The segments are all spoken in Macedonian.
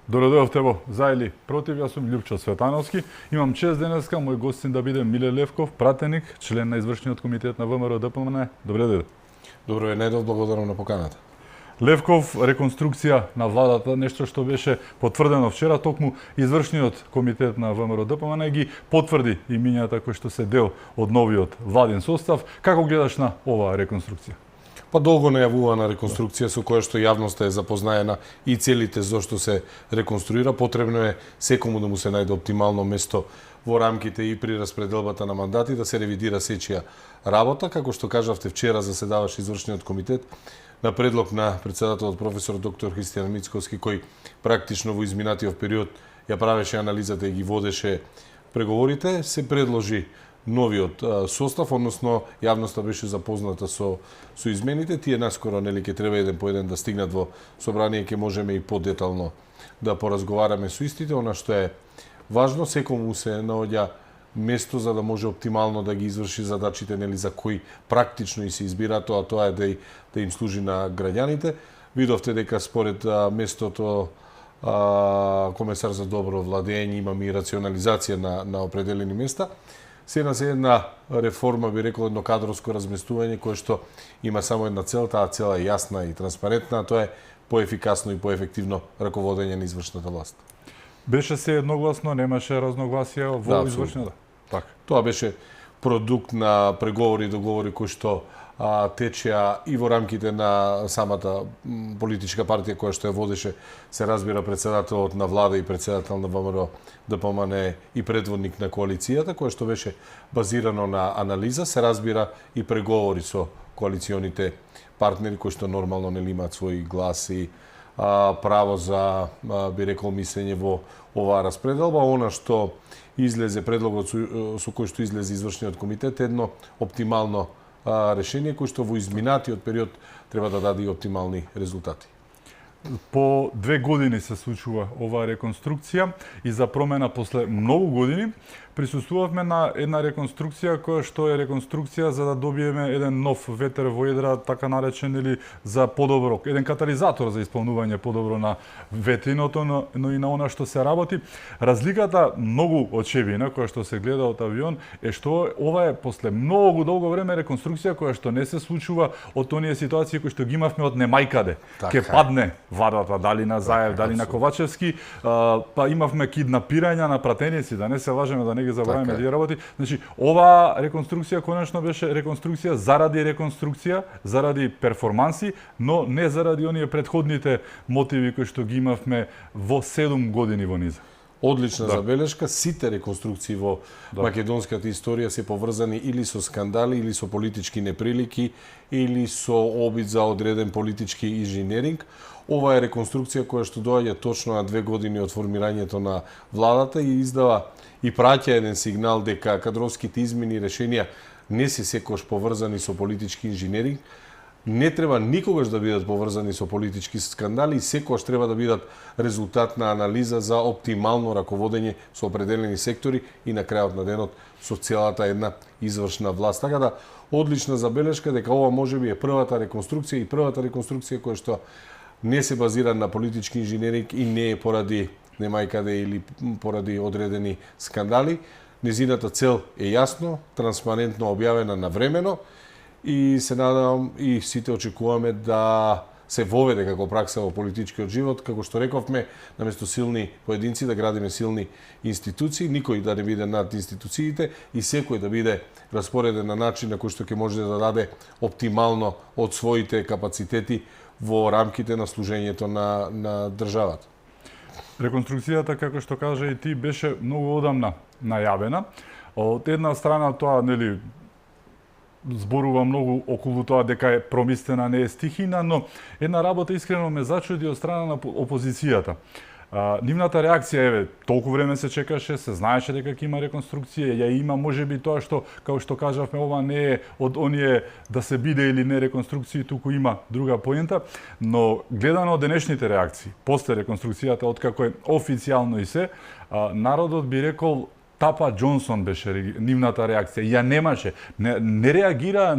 Добродојавте во За или против, јас сум Љупчо Светановски. Имам чест денеска мој гостин да биде Миле Левков, пратеник, член на извршниот комитет на ВМРО ДПМН. Добре дојде. Добро е, најдов, благодарам на поканата. Левков, реконструкција на владата, нешто што беше потврдено вчера, токму извршниот комитет на ВМРО ДПМН ги потврди имињата кои што се дел од новиот владин состав. Како гледаш на оваа реконструкција? Па долго најавувана реконструкција со која што јавноста е запознаена и целите зошто се реконструира. Потребно е секому да му се најде оптимално место во рамките и при распределбата на мандати, да се ревидира сечија работа. Како што кажавте, вчера заседаваше извршниот комитет на предлог на председателот професор доктор Христијан Мицковски, кој практично во изминатиот период ја правеше анализата и ги водеше преговорите. Се предложи новиот состав, односно јавноста беше запозната со измените. Тие наскоро нели ќе треба еден по еден да стигнат во собрание, ќе можеме и подетално да поразговараме со истите. Она што е важно, секому се наоѓа место за да може оптимално да ги изврши задачите нели за кои практично и се избира тоа е да им служи на граѓаните. Видовте дека според местото комесар за добро владење имаме и рационализација на определени места. Се една реформа, би рекол, едно кадровско разместување кое што има само една цел, таа цела е јасна и транспарентна, тоа е поефикасно и поефективно раководење на извршната власт. Беше се едногласно, немаше разногласија во извршната? Така. Тоа беше продукт на преговори и договори кои што течеа и во рамките на самата политичка партија која што ја водеше, се разбира, председателот на влада и председател на ВМРО ДПМН и предводник на коалицијата, која што беше базирано на анализа, се разбира и преговори со коалиционите партнери кои што нормално нели имаат своји гласи, право за, би рекол, мислење во оваа распределба. Она што излезе, предлогот со кој што излезе извршниот комитет, едно оптимално решение кој што во изминатиот период треба да даде и оптимални резултати. По 2 години се случува оваа реконструкција и за промена после многу години присуствувавме на една реконструкција која што е реконструкција за да добиеме еден нов ветер во едра, така наречен, или за подобро, еден катализатор за исполнување подобро на ветриното, но и на она што се работи. Разликата многу очевидна која што се гледа од авион е што ова е после многу долго време реконструкција која што не се случува од оние ситуации кои што ги имавме од немајкаде. Ке падне владата, дали на Заев, дали на Ковачевски, па имавме киднапирања на пратеници, да не се лажеме, да не ги забравиме тие работи. Значи, оваа реконструкција конечно беше реконструкција заради перформанси, но не заради оние претходните мотиви кои што ги имавме во 7 години во низа. Одлична забелешка. Сите реконструкции во македонската историја се поврзани или со скандали, или со политички неприлики, или со обид за одреден политички инженеринг. Ова е реконструкција која што доаѓа точно на 2 години од формирањето на владата и издава и праќа еден сигнал дека кадровските измени и решенија не се секогаш поврзани со политички инженеринг, не треба никогаш да бидат поврзани со политички скандали и секогаш треба да бидат резултат на анализа за оптимално раководење со определени сектори и на крајот на денот со целата една извршна власт. Така да, одлична забелешка дека ова можеби е првата реконструкција која што не се базира на политички инженеринг и не е поради немајкаде или поради одредени скандали. Незината цел е јасно, транспарентно објавена навремено и се надевам и сите очекуваме да се воведе како пракса во политичкиот живот, како што рековме, наместо силни поединци да градиме силни институции, никој да не биде над институциите и секој да биде распореден на начин на кој што ќе може да даде оптимално од своите капацитети во рамките на служењето на државата. Реконструкцијата, како што кажа и ти, беше многу одамна најавена. Од една страна тоа нели зборува многу околу тоа дека е промислена, не е стихина, но една работа искрено ме зачуди од страна на опозицијата. Нивната реакција толку време се чекаше, се знаеше дека ќе има реконструкција, ја има можеби тоа што, како што кажавме, ова не е од оние да се биде или не реконструкции, туку има друга поента, но гледано од денешните реакции, после реконструкцијата, откако е официјално и се, народот би рекол Тапа Џонсон беше нивната реакција. Ја немаше. Не реагира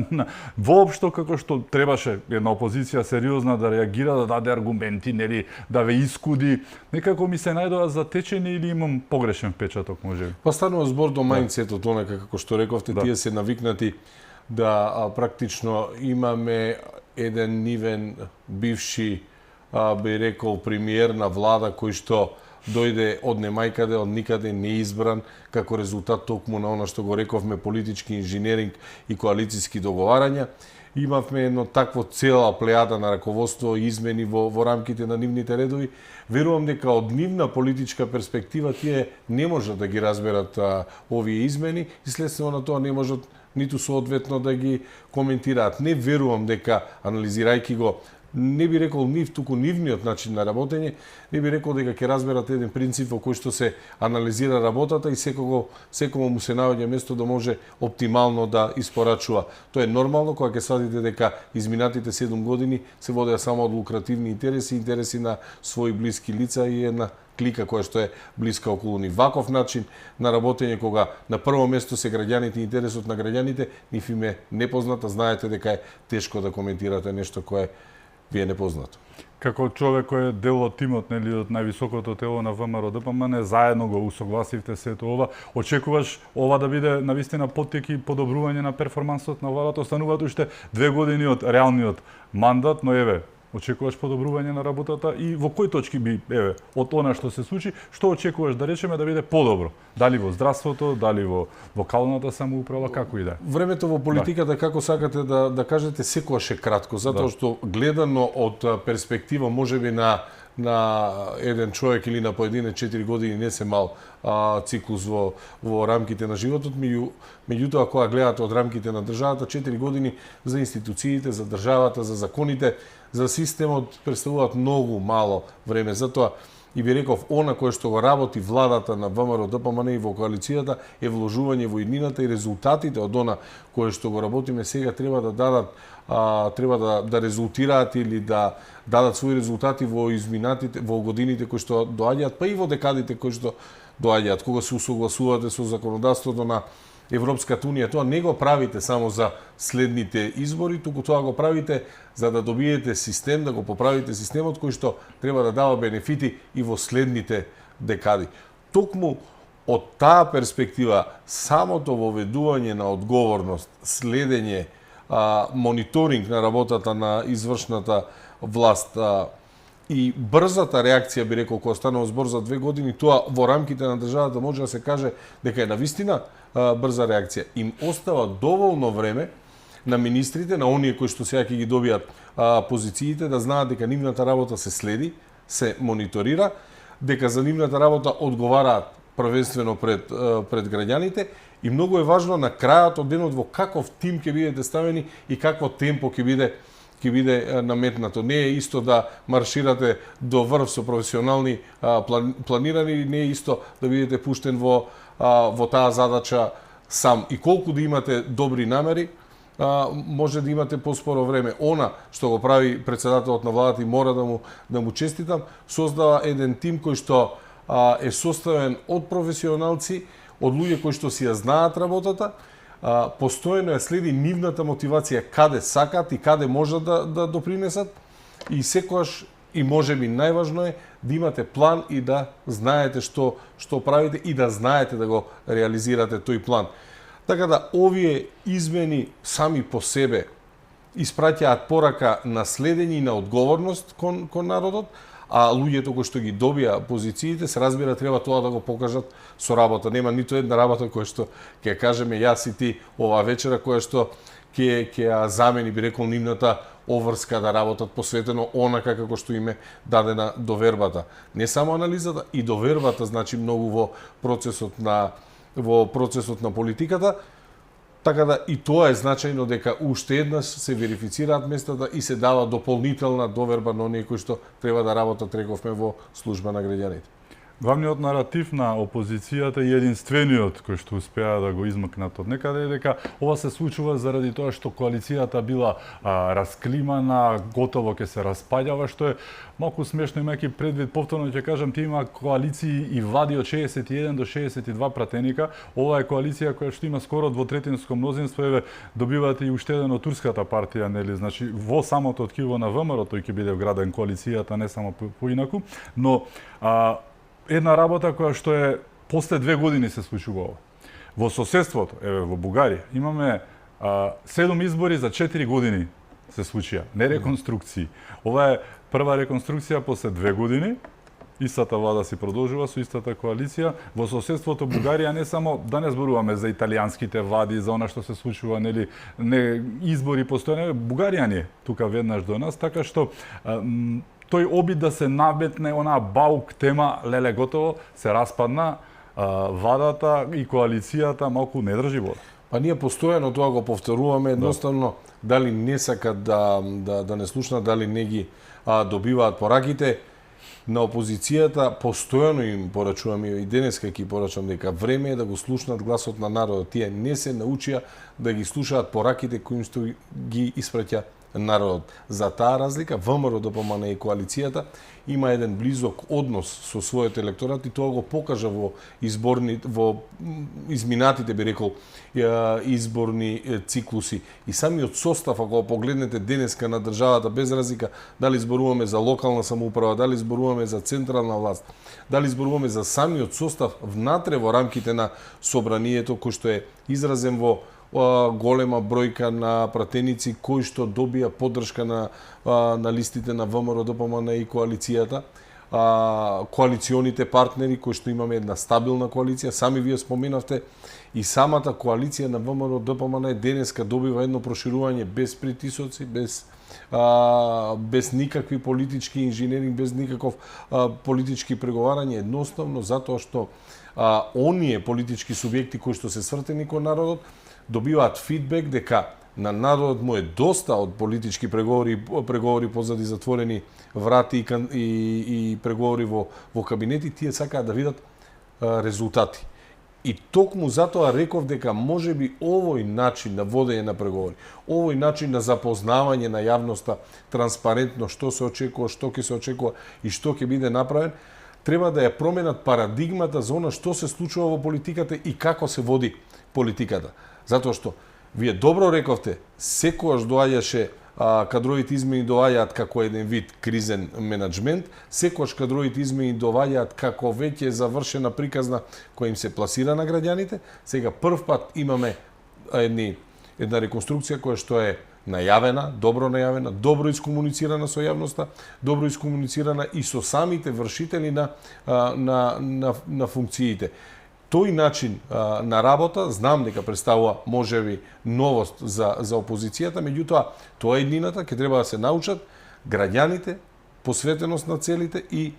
воопшто како што требаше една опозиција сериозна да реагира, да даде аргументи, нели, да ве искуди. Некако ми се најдоа затечени или имам погрешен впечаток, може би. Па станува збор до мајндсетот, онака како што рековте, тие се навикнати да практично имаме еден нивен бивши, би рекол, премиер на влада кој што дојде од немајкаде, од никаде, неизбран, како резултат токму на она што го рековме политички инженеринг и коалициски договарања. Имавме едно такво цела плејада на раководство и измени во рамките на нивните редови. Верувам дека од нивна политичка перспектива тие не можат да ги разберат овие измени и следствено на тоа не можат ниту соодветно да ги коментираат. Не верувам дека, анализирајќи го, не би рекол нив, туку нивниот начин на работење, не би рекол дека ќе разберат еден принцип во кој што се анализира работата и секому му се наоѓа место да може оптимално да испорачува. Тоа е нормално кога ќе сватите дека изминатите 7 години се водеа само од лукративни интереси на своји блиски лица и една клика која што е блиска околу ни. Ваков начин на работење кога на прво место се граѓаните и интересот на граѓаните, нив им е непозната, знаете дека е тешко да коментирате нешто кое ви е непознато. Како човек кој е дел од тимот, нели, од највисокото тело на ВМРО-ДПМН, заедно го усогласивте сето ова, очекуваш ова да биде навистина поттик и подобрување на перформансот на владата? Остануваат уште 2 години од реалниот мандат, но еве, очекуваш подобрување на работата и во кои точки би, еве, од она што се случи, што очекуваш да речеме да биде подобро? Дали во здравството, дали во локалната самоуправа, како и да? Времето во политиката, како сакате да кажете, секогаш е кратко, затоа што гледано од перспектива можеби на еден човек или на поедине 4 години не се мал циклус во рамките на животот, меѓутоа кога гледате од рамките на државата, 4 години за институциите, за државата, за законите, за системот представуваат многу мало време. Затоа и би реков, она кое што го работи владата на ВМРО-ДПМН и во коалицијата е вложување во иднината и резултатите од она кое што го работиме сега треба да дадат да резултираат или да дадат своји резултати во изминатите, во годините кои што доаѓаат, па и во декадите кои што доаѓаат, кога се усогласувате со законодавството на Европската унија. Тоа не го правите само за следните избори, туку тоа го правите за да добиете систем, да го поправите системот кој што треба да дава бенефити и во следните декади. Токму од таа перспектива, самото воведување на одговорност, следење, мониторинг на работата на извршната власт и брзата реакција, би рекол, кога станува збор за 2 години, тоа во рамките на државата може да се каже дека е навистина брза реакција. Им остава доволно време на министрите, на оние кои што сега ќе ги добијат позициите, да знаат дека нивната работа се следи, се мониторира, дека за нивната работа одговараат првенствено пред граѓаните и многу е важно на крајот од денот во каков тим ќе бидете ставени и какво темпо ќе биде наметнато. Не е исто да марширате до врв со професионални планирани, не е исто да бидете пуштен во таа задача сам. И колку да имате добри намери, може да имате поспоро време. Она што го прави председателот на владата и мора да му честитам, создава еден тим кој што е составен од професионалци, од луѓе кои што си ја знаат работата, постојано ја следи нивната мотивација каде сакат и каде можат да допринесат и секогаш и можеби најважно е да имате план и да знаете што правите и да знаете да го реализирате тој план. Така да овие измени сами по себе испраќаат порака на следење и на одговорност кон народот, а луѓето кои што ги добија позициите, се разбира, треба тоа да го покажат со работа. Нема ниту една работа која што ќе кажеме јас и ти оваа вечера, која што ќе ја замени, би рекол, нивната оврска да работат посветено онака како што им е дадена довербата. Не само анализата, и довербата значи многу во процесот на политиката. Така да и тоа е значајно дека уште еднаш се верифицираат местата и се дава дополнителна доверба на оние кои што треба да работат, рековме, во служба на граѓаните. Главниот наратив на опозицијата и единствениот кој што успеа да го измакнат од некаде е дека ова се случува заради тоа што коалицијата била расклимана, готово ќе се распаѓава, што е малку смешно имајќи предвид, повторно ќе кажам, ти има коалиции и влади од 61 до 62 пратеника. Ова е коалиција која што има скоро двотретинско мнозинство, еве добивате и уште еден од турската партија, нели, значи во самото ткиво на ВМРО тој ќе биде вграден коалицијата, не само поинаку, но една работа која што е после 2 години се случува ова. Во соседството, еве во Бугарија, имаме 7 избори за 4 години се случија, не реконструкции. Ова е прва реконструкција после 2 години. Истата влада си продолжува со истата коалиција. Во соседството Бугарија не само да не зборуваме за италијанските влади, за она што се случува, нели, не избори постојано, Бугарија не е тука веднаш до нас, така што тој обид да се наметне онаа баук тема, леле готово, се распадна, владата и коалицијата малку не држи вода. Па ние постојано тоа го повторуваме, едноставно дали не сакат да не слушнат, дали не ги добиваат пораките. На опозицијата постојано им порачуваме и денеска ќе порачам дека време е да го слушнат гласот на народот. Тие не се научија да ги слушаат пораките кои што ги испраќа народот. За таа разлика, ВМРО-ДПМН и коалицијата има еден близок однос со својот електорат и тоа го покажа во изминатите, би рекол, изборни циклуси. И самиот состав, ако погледнете денеска на државата, без разлика дали зборуваме за локална самоуправа, дали зборуваме за централна власт, дали зборуваме за самиот состав внатре во рамките на собранието, кој што е изразен во голема бројка на пратеници кои што добија поддршка на листите на ВМРО-ДПМН и коалицијата, коалиционите партнери кои што имаме една стабилна коалиција, сами вие споменавте, и самата коалиција на ВМРО-ДПМН денеска добива едно проширување без притисоци, без никакви политички инженеринг, без никаков политички преговарање, едноставно затоа што оние политички субјекти кои што се свртени кон народот добиваат фидбек дека на народот му е доста од политички преговори позади затворени врати и преговори во кабинети, тие сакаат да видат резултати. И токму затоа реков дека можеби овој начин на водење на преговори, овој начин на запознавање на јавноста транспарентно што се очекува, што ќе се очекува и што ќе биде направен, треба да ја променат парадигмата за она што се случува во политиката и како се води политиката. Затоа што, вие добро рековте, секогаш доаѓаше кадровите измени доаѓаат како еден вид кризен менеджмент, секогаш кадровите измени доаѓаат како веќе завршена приказна која им се пласира на граѓаните. Сега прв пат имаме една реконструкција која што е најавена, добро искомуницирана со јавноста, добро искомуницирана и со самите вршители на функциите. Тој начин на работа, знам дека представува можеби новост за опозицијата, меѓутоа тоа е еднината, ќе треба да се научат граѓаните, посветеност на целите и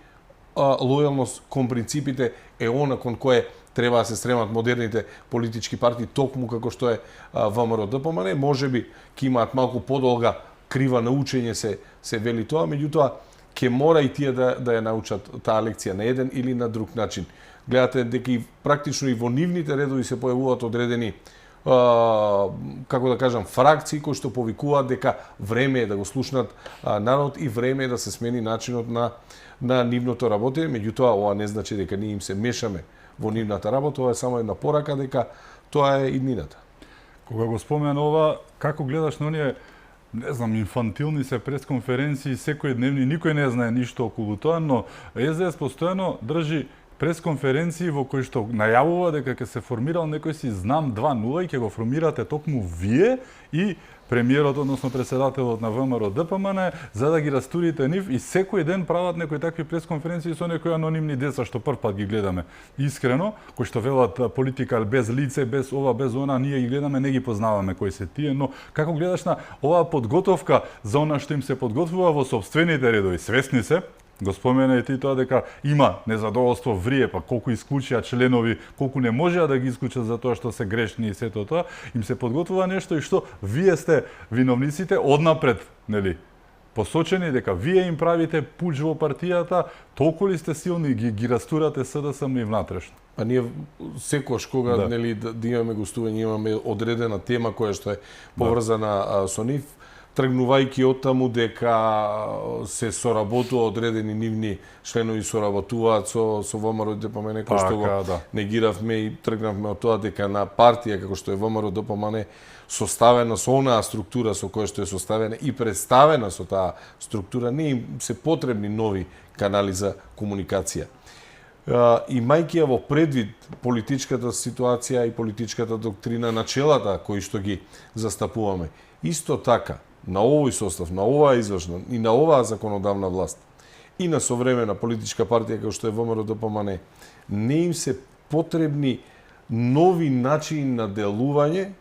лојалност кон принципите е она кон кое треба да се стремат модерните политички партии, токму како што е ВМРО-ДПМН, можеби ќе имаат малку подолга крива на учење се вели тоа, меѓутоа ќе мора и тие да ја научат таа лекција на еден или на друг начин. Гледате дека и практично и во нивните редови се појавуваат одредени како да кажам фракции кои што повикуваат дека време е да го слушнат народ и време е да се смени начинот на нивното работење, меѓутоа ова не значи дека ние им се мешаме во нивната работа, ова е само една порака дека тоа е иднината. Кога го спомена ова, како гледаш на оние, не знам, инфантилни се пресконференции, секојдневни, никој не знае ништо околу тоа, но СДС постојано држи пресконференции во кои што најавува дека ќе се формирал некој си знам 2.0 и ќе го формирате токму вие и премиерот, односно председателот на ВМРО-ДПМН, за да ги растурите нив и секој ден прават некои такви пресконференции со некои анонимни деца што прв пат ги гледаме. Искрено, кои што велат политика без лице, без ова, без она, ние ги гледаме, не ги познаваме кои се тие, но како гледаш на оваа подготовка за она што им се подготвува во сопствените редови, свесни се, го спомена и ти тоа дека има незадоволство врие, па колку исклучија членови, колку не можеа да ги исклучат за тоа што се грешни и сето тоа, им се подготвува нешто и што вие сте виновниците однапред, нели? посочени дека вие им правите пуч во партијата, толку ли сте силни ги растурате СДСМ и внатрешно? Па ние секогаш кога нели да имаме гостување, имаме одредена тема која што е поврзана со нив, тргнувајќи од таму дека се соработува, одредени нивни членови соработуваат со ВМРО ДПМН, кој што го негиравме и тргнавме од тоа дека на партија како што е ВМРО ДПМН составена со онаа структура со која што е составена и представена со таа структура, не им се потребни нови канали за комуникација. Имајќи ја во предвид политичката ситуација и политичката доктрина, начелата кои што ги застапуваме, исто така на овој состав, на оваа извршна и на оваа законодавна власт и на современа политичка партија како што е ВМРО ДПМН, не им се потребни нови начини на делување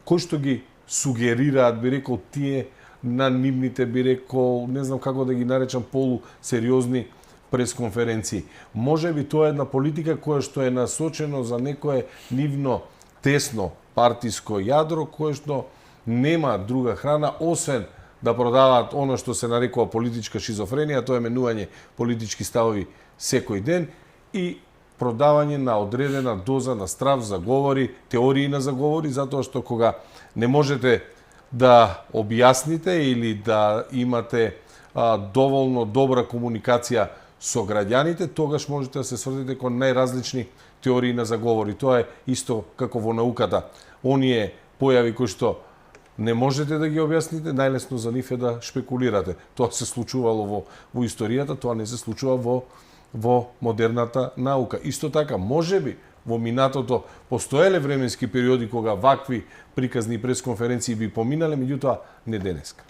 кои што ги сугерираат, би рекол, тие на нивните, би рекол, не знам како да ги наречам, полусериозни пресконференции. Може би тоа е една политика која што е насочено за некое нивно тесно партиско јадро, кое што нема друга храна, освен да продаваат оно што се нарекува политичка шизофренија, тоа е менување политички ставови секој ден и продавање на одредена доза на страв за говори, теории на заговори, затоа што кога не можете да објасните или да имате доволно добра комуникација со граѓаните, тогаш можете да се сврдите кон најразлични теории на заговори. Тоа е исто како во науката. Оние појави кои што не можете да ги објасните, најлесно за нив е да шпекулирате. Тоа се случувало во историјата, тоа не се случува во модерната наука. Исто така, можеби во минатото постоеле временски периоди кога вакви приказни пресконференции би поминале, меѓутоа не денеска.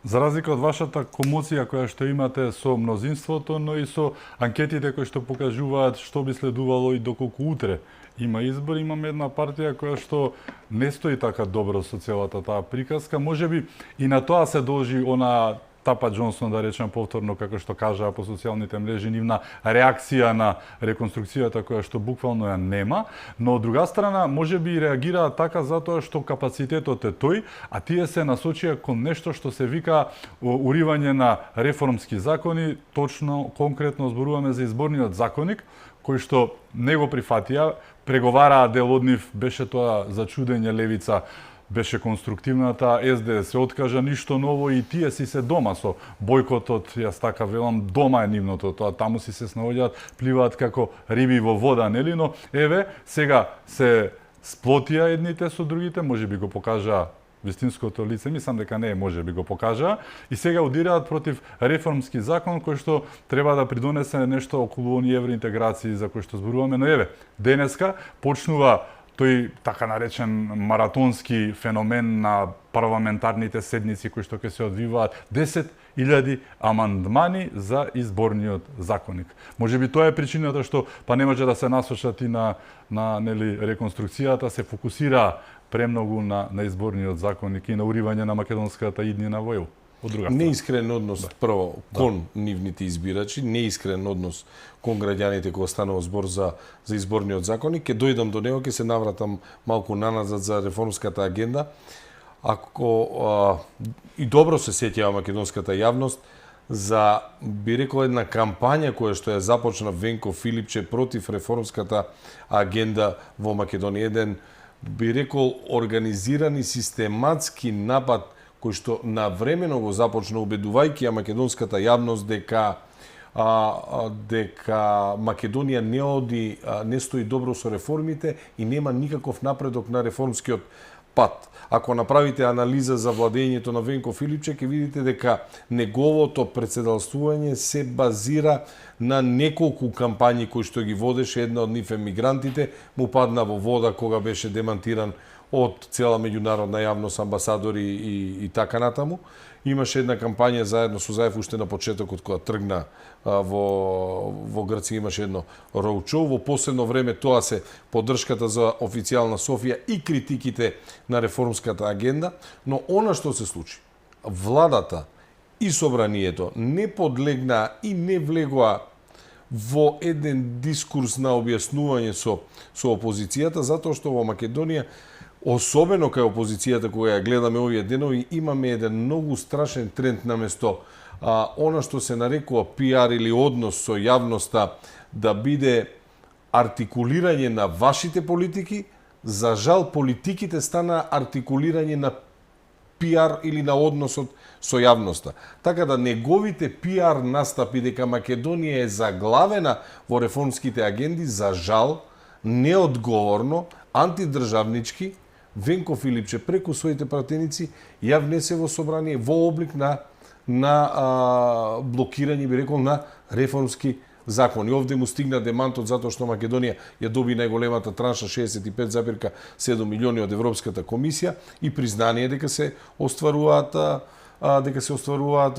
За разлика од вашата комоција која што имате со мнозинството, но и со анкетите кои што покажуваат што би следувало и доколку утре има избор, имаме една партија која што не стои така добро со целата таа приказка. Можеби и на тоа се должи она Тапа Џонсон, да речем повторно, како што кажаа по социјалните мрежи, нивна реакција на реконструкцијата која што буквално ја нема, но од друга страна можеби реагираат така затоа што капацитетот е тој, а тие се насочија кон нешто што се вика уривање на реформски закони, точно конкретно зборуваме за изборниот законник, кој што не го прифатија, преговараа дел од нив, беше тоа за чудење левица, беше конструктивната, СДС се откажа, ништо ново и тие си се дома со бојкотот, јас така велам, дома е нивното, тоа таму си се снаоѓаат, пливаат како риби во вода, нели, но еве, сега се сплотија едните со другите, можеби го покажа вистинското лице, мислам дека не е, можеби го покажа, и сега удираат против реформски закон кој што треба да придонесе нешто околу оние евроинтеграции за кои што зборуваме, но еве, денеска почнува тој така наречен маратонски феномен на парламентарните седници кои што ќе се одвиваат 10.000 амандмани за изборниот законник. Можеби тоа е причината што па не може да се насочат и на нели реконструкцијата, се фокусира премногу на изборниот законник и на уривање на македонската иднина во ЕУ. Неискрен однос прво кон нивните избирачи, неискрен однос кон граѓаните кога станува збор за изборниот законник. Ќе дојдам до него, ќе се навратам малку наназад за реформската агенда. Ако и добро се сеќава македонската јавност за, би рекол, една кампања која што ја започна Венко Филипче против реформската агенда во Македонија. Еден, би рекол, организиран и систематски напад кој што навремено го започна убедувајќи ја македонската јавност дека Македонија не стои добро со реформите и нема никаков напредок на реформскиот пат. Ако направите анализа за владењето на Венко Филипче, ќе видите дека неговото председалствување се базира на неколку кампањи кои што ги водеше. Една од нив емигрантите му падна во вода кога беше демантиран од цела меѓународна јавност, амбасадори и така натаму. Имаше една кампања заедно со Заев уште на почетокот кога тргна во Грција, имаше едно роучоу. Во последно време тоа се поддршката за официјална Софија и критиките на реформската агенда, но она што се случи, владата и собранието не подлегнаа и не влегоа во еден дискурс на објаснување со опозицијата, затоа што во Македонија особено кај опозицијата кога ја гледаме овие денови, имаме еден многу страшен тренд наместо она што се нарекува пиар или однос со јавноста да биде артикулирање на вашите политики, за жал политиките стана артикулирање на пиар или на односот со јавноста. Така да неговите пиар настапи дека Македонија е заглавена во реформските агенди, за жал, неодговорно, антидржавнички, Венко Филипче преку своите пратеници ја внесе во собрание во облик на блокирање, би рекол, на реформски закони. Овде му стигна демантот затоа што Македонија ја доби најголемата транша 65,7 милиони од Европската комисија и признание дека се остваруваат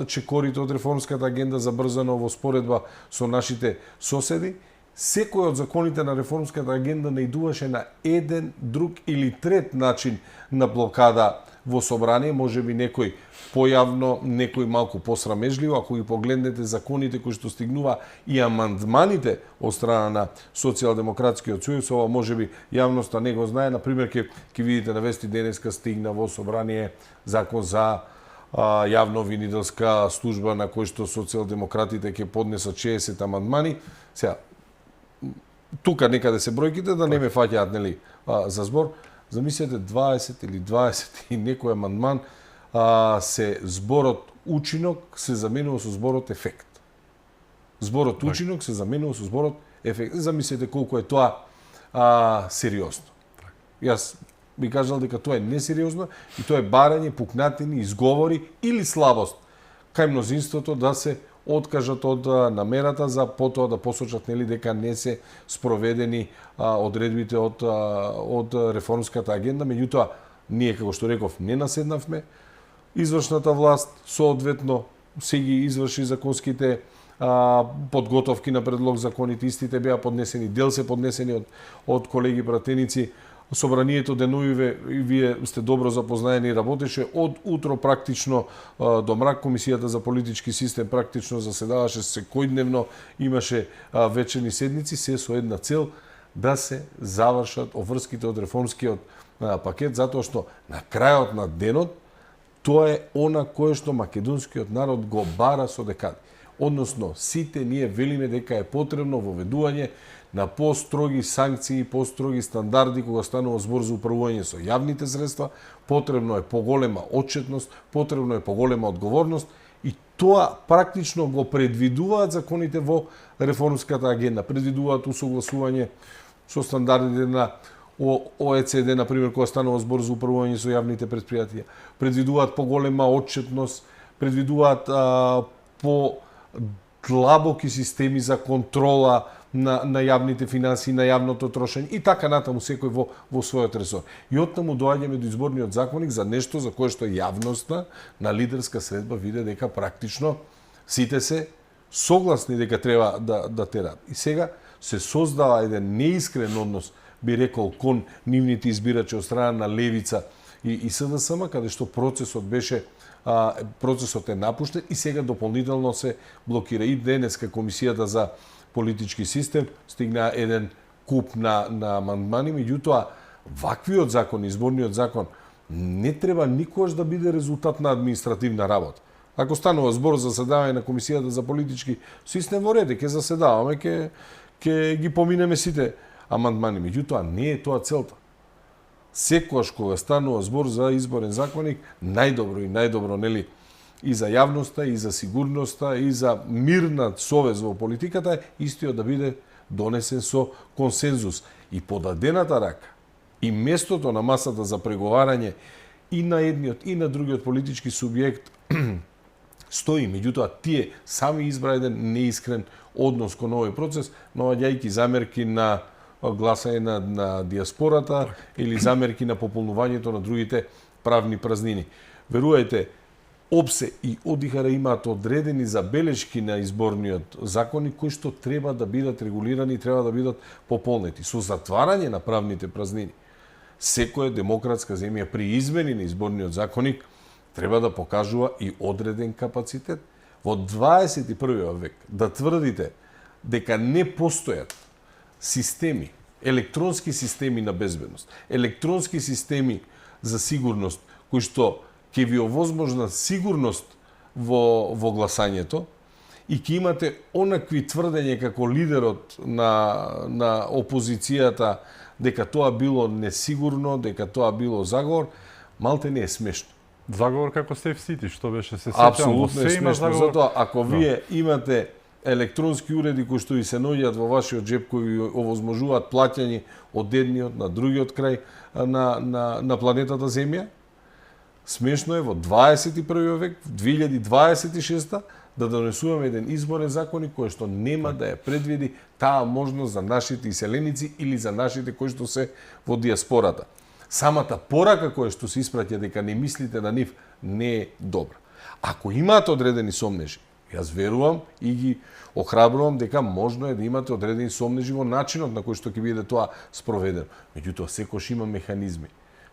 чекорите од реформската агенда забрзано во споредба со нашите соседи. Секој од законите на реформската агенда наидуваше на еден, друг или трет начин на блокада во собрание, можеби некој појавно, некој малку посрамежливо. Ако ги погледнете законите кои што стигнува и амандманите од страна на Социјалдемократскиот сојуз, ова можеби јавноста не го знае. Например, ќе видите на вести денеска стигна во собрание закон за јавно-винителска служба на кој што социјалдемократите ќе поднесат 60 амандмани. Сега, тука некаде се бројките, да не ме фаќаат, нели, за збор. Замислете 20 или 20 и некој амандман, се зборот учинок се заменува со зборот ефект. Зборот учинок се заменува со зборот ефект. Замислете колку е тоа сериозно. Јас би кажал дека тоа е несериозно и тоа е барање, пукнатини, изговори или слабост кај мнозинството да се откажат од намерата за потоа да посочат, нели, дека не се спроведени одредбите од реформската агенда. Меѓутоа, ние, како што реков, не наседнавме. Извршната власт соодветно се ги изврши законските подготовки на предлог законите. Истите беа поднесени, дел се поднесени од колеги пратеници. Собранието деновиве, вие сте добро запознаени, работеше од утро практично до мрак. Комисијата за политички систем практично заседаваше секојдневно, имаше вечерни седници, се со една цел да се завршат обврските од реформскиот пакет, затоа што на крајот на денот тоа е она кое што македонскиот народ го бара со декади. Односно, сите ние велиме дека е потребно воведување на построги санкции, построги стандарди кога станува збор за управување со јавните средства, потребно е поголема отчетност, потребно е поголема одговорност и тоа практично го предвидуваат законите во реформската агенда. Предвидуваат усогласување со стандардите на ОЕЦД, например, кога станува збор за управување со јавните претпријатија. Предвидуваат поголема отчетност, предвидуваат длабоки системи за контрола на јавните финансии, на јавното трошење и така натаму секој во својот ресор. И оттаму доаѓаме до изборниот законник за нешто за кое што јавноста на лидерска средба виде дека практично сите се согласни дека треба да терат. И сега се создава еден неискрен однос, би рекол, кон нивните избирачи од страна на левица и СДСМ, каде што процесот е напуштен и сега дополнително се блокира. И денеска Комисијата за политички систем стигна еден куп на амандмани, меѓутоа ваквиот закон, изборниот закон, не треба никогаш да биде резултат на административна работа. Ако станува збор за заседавање на Комисијата за политички систем, во ред, ќе заседаваме, ќе ги поминеме сите амандмани, меѓутоа не е тоа целта. Секогаш кога станува збор за изборен законник, најдобро, нели, и за јавноста, и за сигурноста, и за мирна совест во политиката е истиот да биде донесен со консензус. И подадената рака, и местото на масата за преговарање и на едниот и на другиот политички субјект стои. Меѓутоа, тие сами избра еден неискрен однос кон овој процес, наоѓајќи замерки на гласање на диаспората или замерки на пополнувањето на другите правни празнини. Верувајте, ОПСЕ и ОДИХР имаат одредени забелешки на изборниот закони кои што треба да бидат регулирани и треба да бидат пополнети. Со затварање на правните празнини, секоја демократска земја при измени на изборниот законник треба да покажува и одреден капацитет. Во 21. век да тврдите дека не постојат системи, електронски системи на безбедност, електронски системи за сигурност, кои што ќе ви овозможнат сигурност во гласањето и ќе имате онакви тврдења како лидерот на опозицијата дека тоа било несигурно, дека тоа било заговор, малте не е смешно. Заговор како Safe City, што беше, се сеќам. Апсолутно е смешно, затоа ако вие имате електронски уреди кои што ви се наоѓаат во вашиот джеп, кои ви овозможуваат плаќање од едниот на другиот крај на планетата Земја, смешно е во 21 век, 2026 да донесуваме еден изборен законник кој што нема да ја предвиди таа можност за нашите иселеници или за нашите кои што се во диаспората. Самата порака која што се испраќа дека не мислите на нив не е добра. Ако имаат одредени сомнежи, јас верувам и ги охрабрувам дека можно е да имате одредени сомнежи во начинот на кој што ќе биде тоа спроведено. Меѓутоа, секош има механизми.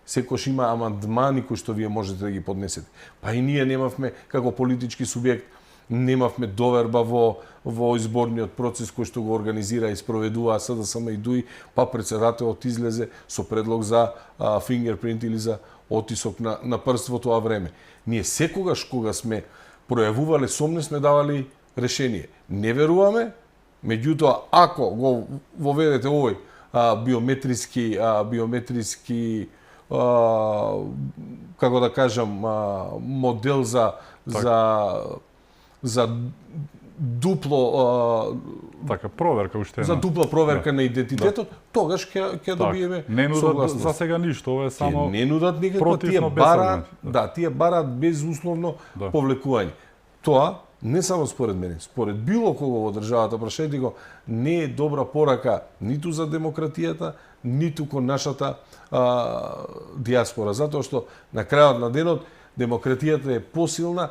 Секош има амандмани кои што вие можете да ги поднесете. Па и ние немавме, како политички субјект, немавме доверба во изборниот процес кој што го организира и спроведува СДСМ и ДУИ, па председателот излезе со предлог за фингерпринт или за отисок на прст во тоа време. Ние секогаш кога сме пројавувале сомнеж сме давали решение. Не веруваме, меѓутоа ако го воведете овој биометриски како да кажам модел за дупло проверка уште за дупла проверка на идентитетот, тогаш ќе добиеме не нудат за сега ништо, ова е само не нудат никако, тие бараат безусловно повлекување. Тоа не само според мене, според било кого во државата, прашајте го, не е добра порака ниту за демократијата, ниту кон нашата диаспора, затоа што на крајот на денот демократијата е посилна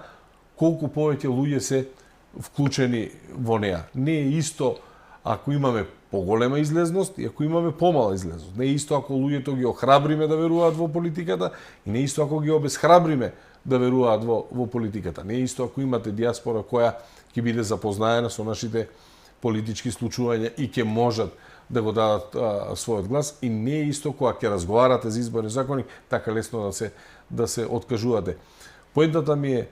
колку повеќе луѓе се вклучени во неа. Не е исто ако имаме поголема излезност и ако имаме помала излезност. Не е исто ако луѓето ги охрабриме да веруваат во политиката и не е исто ако ги обесхрабриме да веруваат во политиката. Не е исто ако имате диаспора која ќе биде запознаена со нашите политички случувања и ќе можат да го дадат својот глас, и не е исто кога ќе разговарате за изборни закони така лесно да се откажувате. Поентата ми е,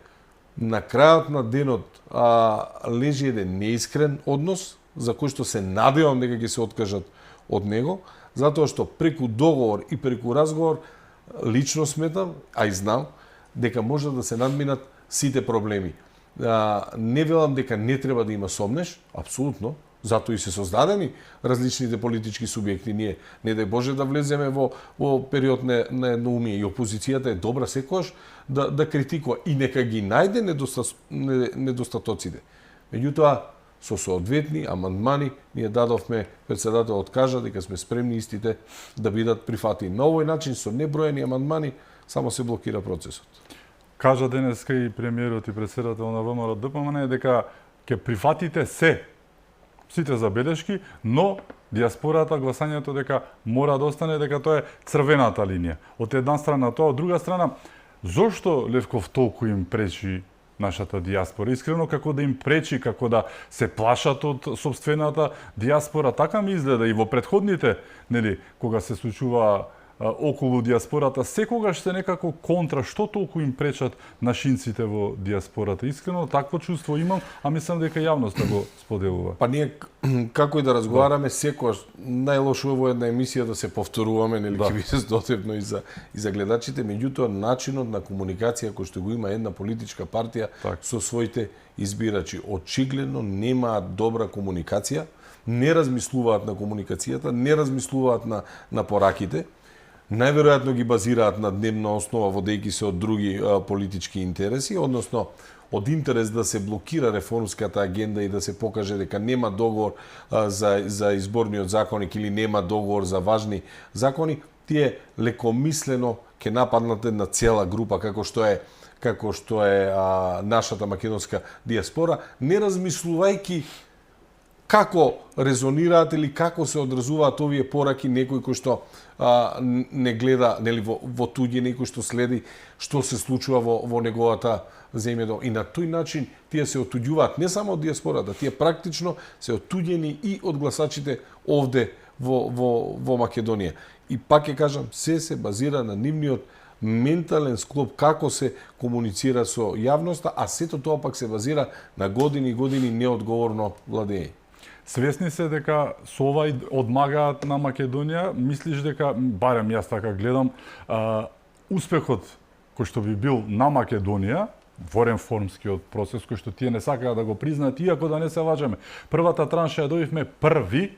на крајот на денот лежи еден неискрен однос за кој што се надевам дека ќе се откажат од него, затоа што преку договор и преку разговор лично сметам, а и знам дека може да се надминат сите проблеми. Не велам дека не треба да има сомнеж, апсолутно, затоа и се создадени различните политички субјекти. Ние, не дај Боже да влеземе во период на едноумие, и опозицијата е добра секојаш да критикува и нека ги најде недостатоците. Меѓутоа, со соодветни амандмани, ние дадовме, председателот кажа дека сме спремни истите да бидат прифатени. На овој начин, со неброени амандмани, само се блокира процесот. Кажа денеска и премиерот и председател на ВМРО ДПМН дека ќе прифатите сите забелешки, но диаспората, гласањето дека мора да остане, дека тоа е црвената линија. Од една страна тоа, од друга страна, зошто Левков толку им пречи нашата диаспора? Искрено, како да им пречи, како да се плашат од собствената диаспора, така ми изгледа и во претходните, кога се случува околу диаспората, секогаш се некако контра, што толку им пречат нашинците во диаспората. Искрено, такво чувство имам, а мислам дека јавноста го споделува. Па ние, како и да разговараме, секогаш најлошо е во една емисија да се повторуваме, ќе биде дотепно и за гледачите, меѓутоа начинот на комуникација кој што го има една политичка партија со своите избирачи, очигледно немаат добра комуникација, не размислуваат на комуникацијата, не размислуваат на пораките, најверојатно ги базираат на дневна основа водејќи се од други политички интереси, односно од интерес да се блокира реформската агенда и да се покаже дека нема договор за изборниот законник или нема договор за важни закони, тие лекомислено ќе нападнат една цела група како што е нашата македонска диаспора, не размислувајќи како резонираат или како се одразуваат овие пораки некој кој што не гледа во туѓи, некој што следи што се случува во неговата земја. И на тој начин тие се отуѓуваат не само од диаспората, тие практично се отуѓени и од гласачите овде во Македонија. И пак ќе кажам, се базира на нивниот ментален склоп, како се комуницира со јавноста, а сето тоа пак се базира на години и години неодговорно владење. Свесни се дека со ова одмагаат на Македонија, мислиш дека, барем јас така гледам, успехот кој што би бил на Македонија, во реформскиот процес, кој што тие не сакаат да го признаат, иако да не се лажеме. Првата транша ја добивме први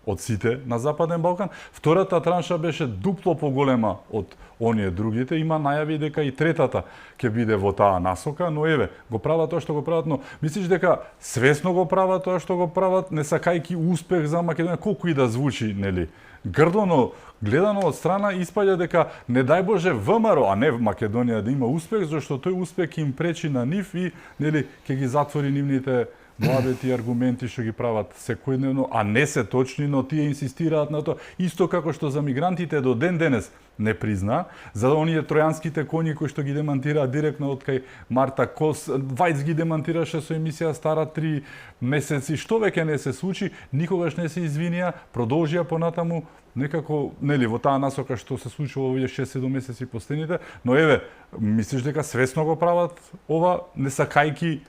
од сите на Западен Балкан, втората транша беше дупло поголема од оние другите, има најави дека и третата ќе биде во таа насока, но еве, го прават тоа што го прават, но мислиш дека свесно го прават тоа што го прават, не сакајки успех за Македонија, колку и да звучи, нели? Грдо, но гледано од страна испаѓа дека не дај Боже ВМРО, а не Македонија да има успех, зашто тој успех им пречи на нив и нели ќе ги затвори нивните младите аргументи што ги прават секојдневно, а не се точни, но тие инсистираат на тоа. Исто како што за мигрантите до ден денес не призна, за оние тројанските коњи кои што ги демантираат директно од кај Марта Кос, Вајц ги демантираше со емисија стара 3 месеци, што веќе не се случи, никогаш не се извинија, продолжија понатаму некако, нели, во таа насока што се случило во овие 6-7 месеци последните, но еве, мислиш дека свесно го прават ова, не сакајки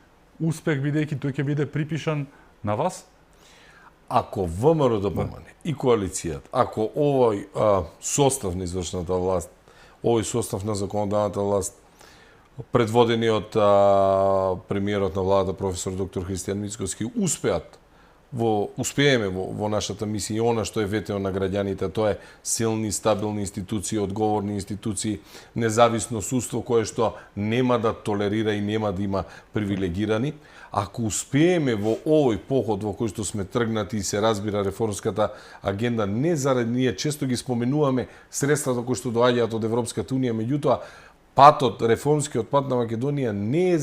успех, бидејќи тој ќе биде припишан на вас? Ако ВМРО да помане и коалицијата, ако овој состав на извршната власт, овој состав на законодавната власт, предводени од премиерот на владата професор доктор Христијан Мицкоски, успееме во нашата мисија и она што е ветено на граѓаните, тоа е силни, стабилни институции, одговорни институции, независно судство кое што нема да толерира и нема да има привилегирани. Ако успееме во овој поход во кој што сме тргнати и се разбира реформската агенда, не заради ние често ги споменуваме средствата кои што доаѓаат од Европската унија, меѓутоа патот, реформскиот пат на Македонија не е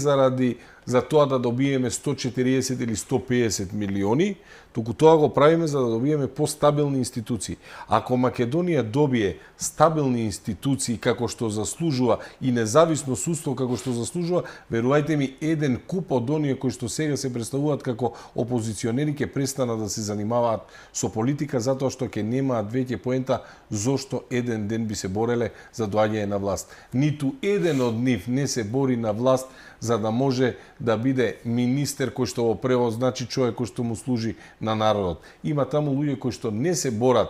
за тоа да добиеме 140 или 150 милиони, туку тоа го правиме за да добиеме постабилни институции. Ако Македонија добие стабилни институции како што заслужува и независно судство како што заслужува, верувајте ми, еден куп од оние кои што сега се представуваат како опозиционери ќе престанат да се занимаваат со политика затоа што ќе немаат веќе поента зошто еден ден би се бореле за доаѓање на власт. Ниту еден од нив не се бори на власт за да може да биде министер кој што во превод значи човек кој што му служи на народот. Има таму луѓе кои што не се борат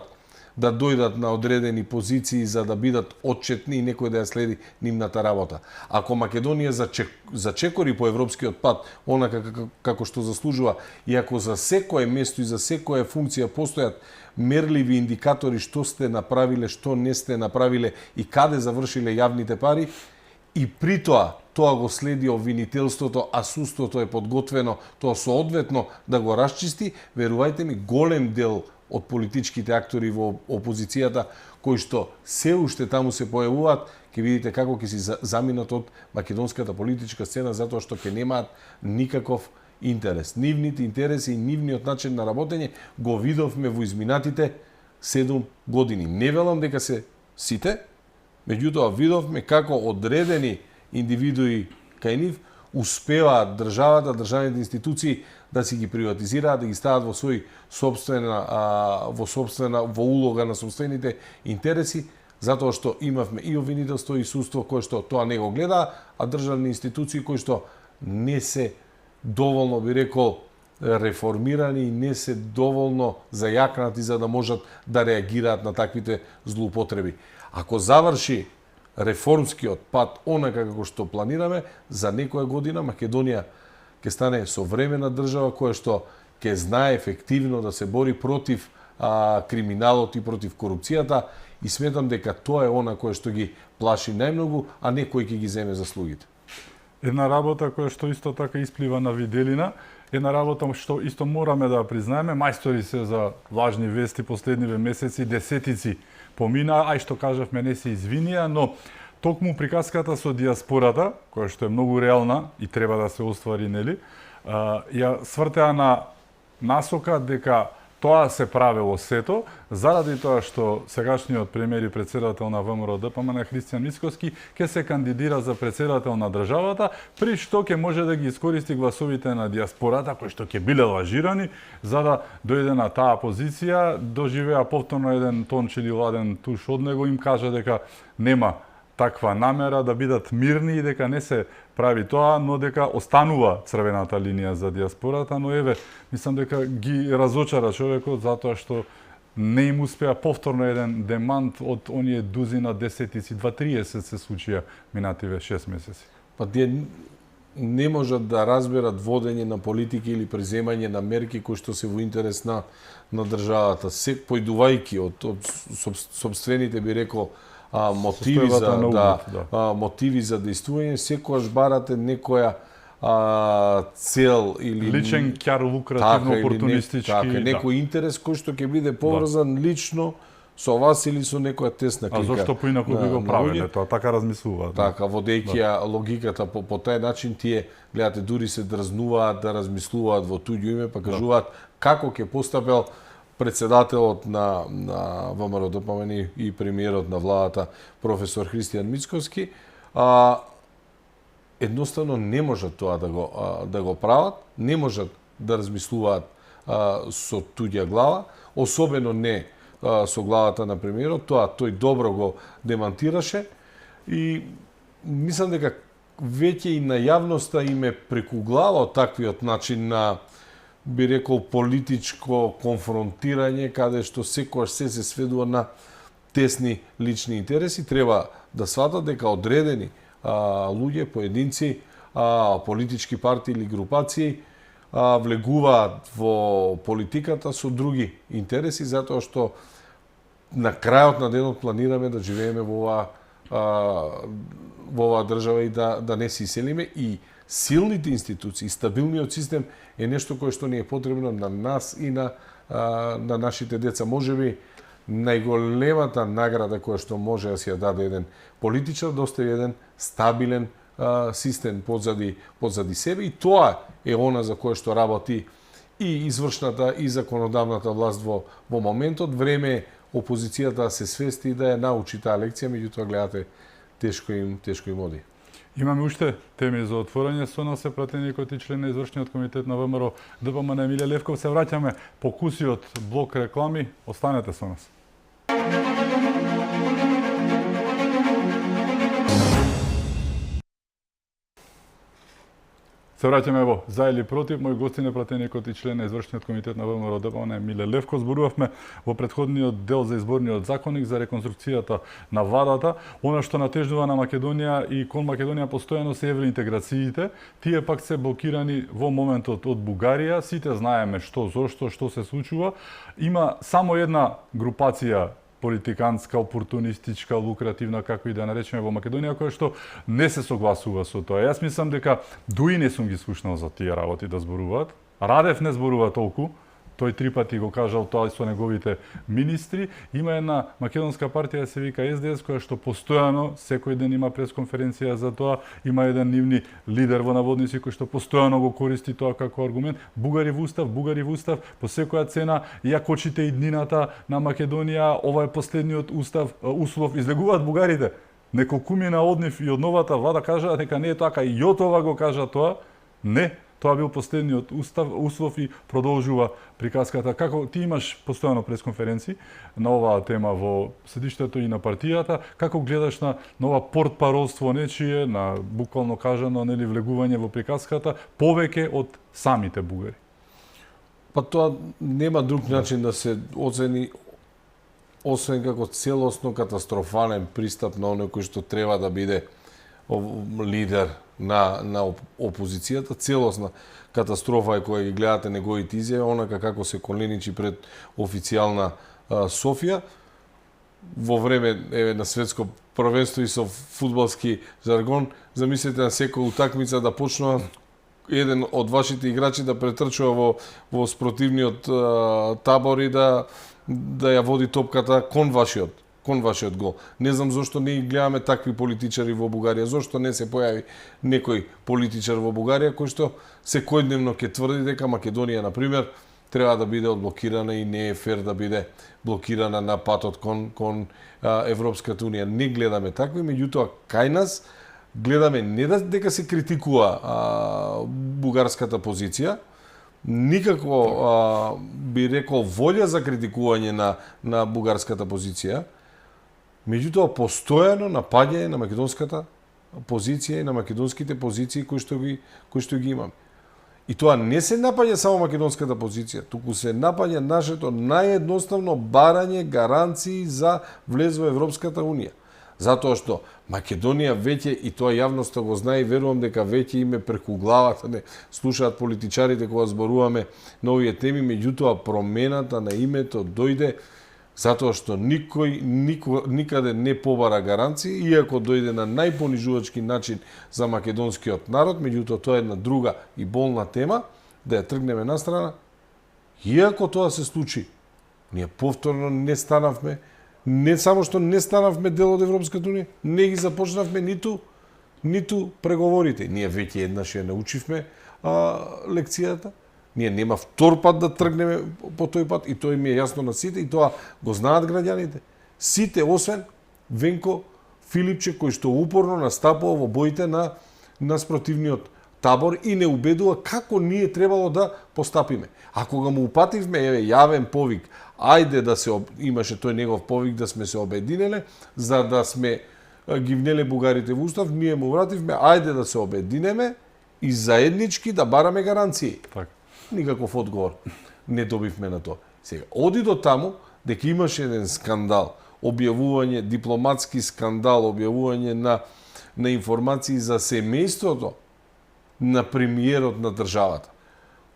да дојдат на одредени позиции за да бидат отчетни и некој да ја следи нивната работа. Ако Македонија зачекори по европскиот пат онака како што заслужува и ако за секое место и за секоја функција постојат мерливи индикатори што сте направиле, што не сте направиле и каде завршиле јавните пари, и при тоа го следи обвинителството, а судството е подготвено тоа соодветно да го расчисти, верувајте ми, голем дел од политичките актори во опозицијата кои што се уште таму се појавуваат, ќе видите како ќе си заминат од македонската политичка сцена затоа што ќе немаат никаков интерес. Нивните интереси и нивниот начин на работење го видовме во изминатите 7 години. Не велам дека се сите, меѓутоа видовме како одредени индивидуи кај нив успеваат државата, државните институции да си ги приватизираат, да ги стават во свој во улога на сопствените интереси, затоа што имавме и обвинителство и судство кое што тоа не го гледа, а државни институции кои што не се доволно, би рекол, реформирани и не се доволно зајакнати за да можат да реагираат на таквите злоупотреби. Ако заврши реформскиот пат онака како што планираме, за некоја година Македонија ќе стане современа држава која што ќе знае ефективно да се бори против криминалот и против корупцијата и сметам дека тоа е она кое што ги плаши најмногу, а не кој ќе ги земе заслугите. Една работа која што исто така исплива на виделина, една работа што исто мораме да признаеме, мајстори се за лажни вести последниве месеци, десетици помина, ај што кажавме не се извинија, но токму приказката со диаспората, која што е многу реална и треба да се оствари, нели, ја свртеа на насока дека Тоа се правело сето, заради тоа што сегашниот премиер и председател на ВМРО ДПМН Христијан Мицкоски ќе се кандидира за председател на државата, при што ќе може да ги искористи гласовите на диаспората кои што ќе биле лажирани за да дојде на таа позиција, доживеа повторно еден тончил и ладен туш од него, им кажа дека нема таква намера, да бидат мирни и дека не се прави тоа, но дека останува црвената линија за диаспората, но еве, мислам дека ги разочара човекот затоа што не им успеа повторно еден демант од оние дузина десетици, 2-30 се случија минативе 6 месеци. Па тие не можат да разберат водење на политики или преземање на мерки кои што се во интерес на државата. Се појдувајќи од собствените, би рекол, мотиви за действување, секогаш барате некоја цел или личен ќар, лукративно, опортунистички, некој интерес кој што ќе биде поврзан лично со вас или со некоја тесна клика. А зошто поинаку би го правеле тоа? Така размислуваат. Така, водејќи логиката по тај начин, тие, гледате, дури се дрзнуваат да размислуваат во туѓо име, па кажуваат како ќе постапел председателот на ВМРО ДПМН и премиерот на владата професор Христијан Мицкоски, едноставно не можат тоа да го прават, не можат да размислуваат со туѓа глава, особено не со главата на премиерот. Тоа тој добро го демантираше и мислам дека веќе и на јавноста им е прекуглавao таквиот начин на, би рекол, политичко конфронтирање, каде што секогаш се сведува на тесни лични интереси. Треба да сватат дека одредени луѓе, поединци, политички партии или групации влегуваат во политиката со други интереси, затоа што на крајот на денот планираме да живееме во оваа држава и да не се иселиме, и силните институции, стабилниот систем е нешто кое што ни е потребно на нас и на нашите деца. Можеби најголемата награда која што може да се ја даде еден политичар, да остави еден стабилен систем позади себе, и тоа е она за кое што работи и извршната и законодавната власт во моментот. Време е опозицијата да се свести и да ја научи таа лекција, меѓутоа гледате тешко им оди. Имаме уште теми за отворање. Со нас е пратеникот и член на извршниот комитет на ВМРО ДПМН Емилија Левков. Се враќаме по кусиот блок реклами. Останете со нас. Се враќаме во За или против. Мој гостин е пратеникот и член на извршниот комитет на ВМРО ДПМН Емилија Левков. Зборувавме во претходниот дел за изборниот законник за реконструкцијата на владата. Она што натежнува на Македонија и кон Македонија постојано се евроинтеграциите. Тие пак се блокирани во моментот од Бугарија. Сите знаеме зошто, што се случува. Има само една групација политиканска, опортунистичка, лукративна, како и да наречеме, во Македонија, која што не се согласува со тоа. Јас мислам дека дуи не сум ги слушнал за тие работи да зборуваат. Радев не зборува толку. Тој 3 пати го кажал тоа и со неговите министри. Има една македонска партија се вика СДС, која што постојано секој ден има пресконференција за тоа. Има еден нивни лидер во наводници кој што постојано го користи тоа како аргумент. Бугари во устав, по секоја цена ја кочите иднината на Македонија. Ова е последниот услов. Излегуваат бугарите. Неколкумина од нив и од новата влада кажаа дека не е така, и Јотова го кажа тоа. Не. Тоа бил последниот услов и продолжува приказката. Како ти имаш постојано пресконференции на оваа тема во седиштето и на партијата, како гледаш на нова портпаролство нечие, на буквално кажано, нели, влегување во приказката повеќе од самите бугари? Па тоа нема друг начин да се оцени освен како целосно катастрофален пристап на оној кој што треба да биде лидер на опозицијата. Целосна катастрофа е која ги гледате неговите изјави, онака како се коленичи пред официјална Софија. Во време на светско првенство и со фудбалски жаргон, замислете на секоја утакмица да почнува еден од вашите играчи да претрчува во спротивниот табор и да ја води топката кон вашиот гол. Не знам зошто не гледаме такви политичари во Бугарија, зошто не се појави некој политичар во Бугарија кој што секојдневно ќе тврди дека Македонија, на пример, треба да биде одблокирана и не е фер да биде блокирана на патот кон Европската Унија. Не гледаме такви, меѓутоа кај нас гледаме не дека се критикува бугарската позиција, никако би рекол волја за критикување на бугарската позиција, меѓутоа постојано напаѓање на македонската позиција и на македонските позиции кои што ги имаме. И тоа не се напаѓа само македонската позиција, туку се напаѓа нашето наједноставно барање гаранции за влез во Европската Унија. Затоа што Македонија веќе, и тоа јавноста го знае, и верувам дека веќе име преку главата не слушаат политичарите кога зборуваме на овие теми, меѓутоа промената на името дојде затоа што никаде не побара гаранции, иако дојде на најпонижувачки начин за македонскиот народ, меѓутоа тоа е една друга и болна тема, да ја тргнеме на страна. Иако тоа се случи, ние повторно не станавме, не само што не станавме дел од Европската Унија, не ги започнавме ниту преговорите. Ние веќе еднаш ја научивме лекцијата. Ние нема втор пат да тргнеме по тој пат и тоа ми е јасно на сите и тоа го знаат граѓаните. Сите освен Венко Филипче кој што упорно настапува во боите на спротивниот табор и не убедува како ние требало да постапиме. Ако го му упативме јавен повик, ајде да се имаше тој негов повик да сме се обединеле, за да сме ги внеле бугарите во устав, ние му вративме ајде да се обединеме и заеднички да бараме гаранции. Так. Никаков одговор не добивме на тоа. Сега, оди до таму дека имаше еден скандал, објавување, дипломатски скандал, објавување на информации за семејството на премиерот на државата.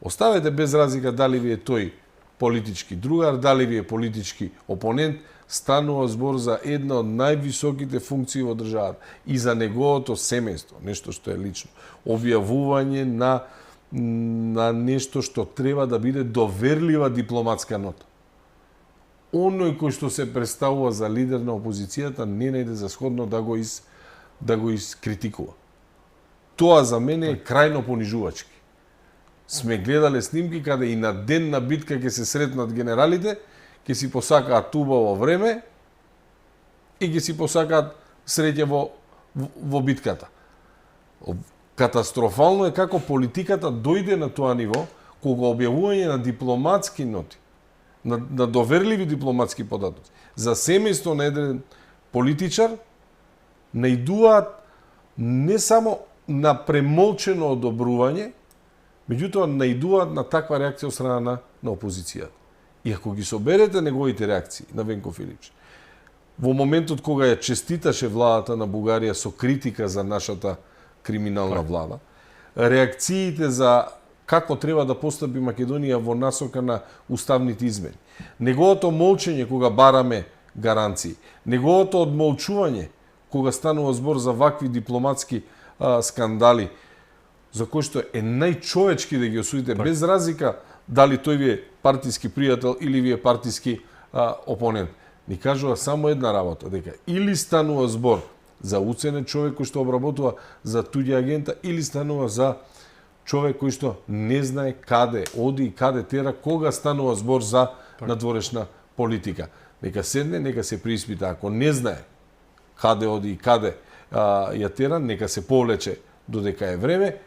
Оставете без разлика дали ви е тој политички другар, дали ви е политички опонент, станува збор за една од највисоките функции во државата и за неговото семејство, нешто што е лично. Објавување на нешто што треба да биде доверлива дипломатска нота. Оној кој што се представува за лидер на опозицијата не најде за сходно да го искритикува. Тоа за мене е крајно понижувачки. Сме гледале снимки каде и на ден на битка ќе се сретнат генералите, ќе си посакаат убаво време и ќе си посакаат среќа во битката. Катастрофално е како политиката дојде на тоа ниво, кога објавување на дипломатски ноти, на доверливи дипломатски податоци, за семејство на еден политичар, наидуваат не само на премолчено одобрување, меѓутоа наидуваат на таква реакција од страна на опозицијата. И ако ги соберете неговите реакции на Венко Филипче, во моментот кога ја честиташе владата на Бугарија со критика за нашата криминална влада, реакциите за како треба да постапи Македонија во насока на уставните измени, неговото молчење кога бараме гаранции, неговото одмолчување кога станува збор за вакви дипломатски скандали, за кои што е најчовечки да ги осудите, без разлика дали тој ви е партиски пријател или ви е партиски опонент. Ни кажува само една работа, дека или станува збор за уценет човек кој што обработува за туѓи агента, или станува за човек кој што не знае каде оди и каде тера, кога станува збор за надворешна политика. Нека седне, нека се прииспита. Ако не знае каде оди и каде ја тера, нека се повлече додека е време,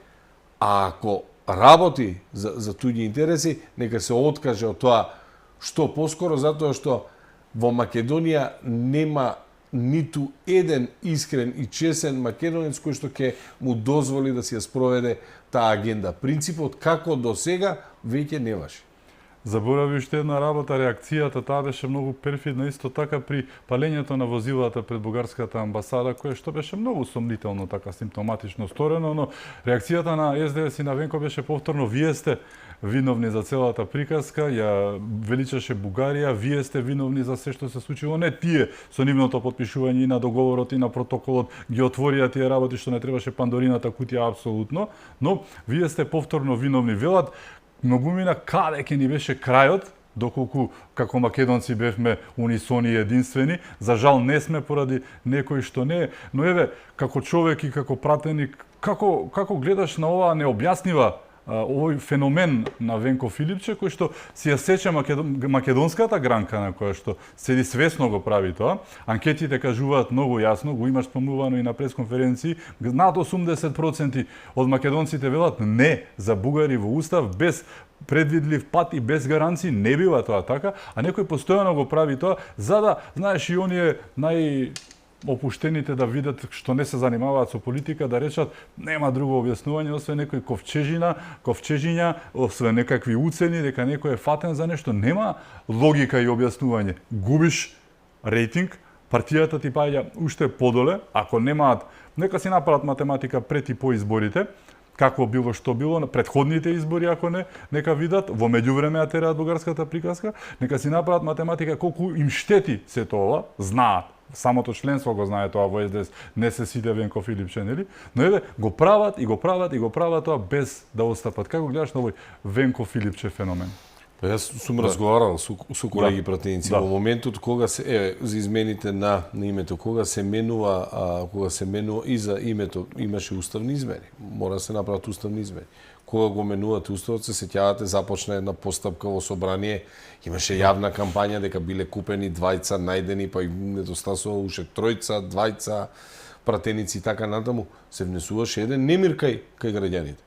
а ако работи за туѓи интереси, нека се откаже од тоа што поскоро, затоа што во Македонија нема ниту еден искрен и чесен македонец кој што ќе му дозволи да си ја спроведе таа агенда. Принципот како до сега веќе не важи. Заборави уште една работа, реакцијата таа беше многу перфидна, исто така при палењето на возилата пред бугарската амбасада, кое што беше многу сомнително, така симптоматично сторено, но реакцијата на СДС и на Венко беше повторно: вие сте виновни за целата приказка, ја величаше Бугарија, вие сте виновни за се што се случило, не тие со нивното потпишување и на договорот и на протоколот ги отворија тие работи што не требаше Пандорината кутија апсолутно, но вие сте повторно виновни. Велат, многумина каде ќе ни беше крајот, доколку како македонци бевме унисони и единствени. За жал не сме поради некој што не е, но еве, како човек и како пратеник, како гледаш на оваа необјаснива овој феномен на Венко Филипче, кој што си ја сече македонската гранка на која што седи свесно го прави тоа. Анкетите кажуваат многу јасно, го имаш спомнувано и на пресконференции, над 80% од македонците велат не за бугари во устав без предвидлив пат и без гаранции. Не бива тоа така, а некој постојано го прави тоа за да, знаеш, и оние опуштените да видат што не се занимаваат со политика, да речат нема друго објаснување освен некој ковчежиња, освен некакви уцени дека некој е фатен за нешто. Нема логика и објаснување. Губиш рейтинг, партијата ти паѓа уште подоле, ако немаат, нека си направат математика пред и по изборите, какво било што било на претходните избори, ако не, нека видат, во меѓувреме ја тераат бугарската приказка, нека си направат математика колку им штети се тоа, знаат. Самото членство го знае тоа во СДС, не се сите Венко Филипче, нели? Но еве, го прават тоа без да отстапат. Како гледаш на овој Венко Филипче феномен? Па јас сум разговарал со колеги пратеници во моментот кога се за измените на името, кога се менува и за името имаше уставни измени. Мора да се направат уставни измени. Кога го менувате уставот, се сеќавате, започна една постапка во собрание, имаше јавна кампања дека биле купени двајца најдени, па и недостасува уште тројца, двајца пратеници и така натаму, се внесуваше еден немир кај граѓаните.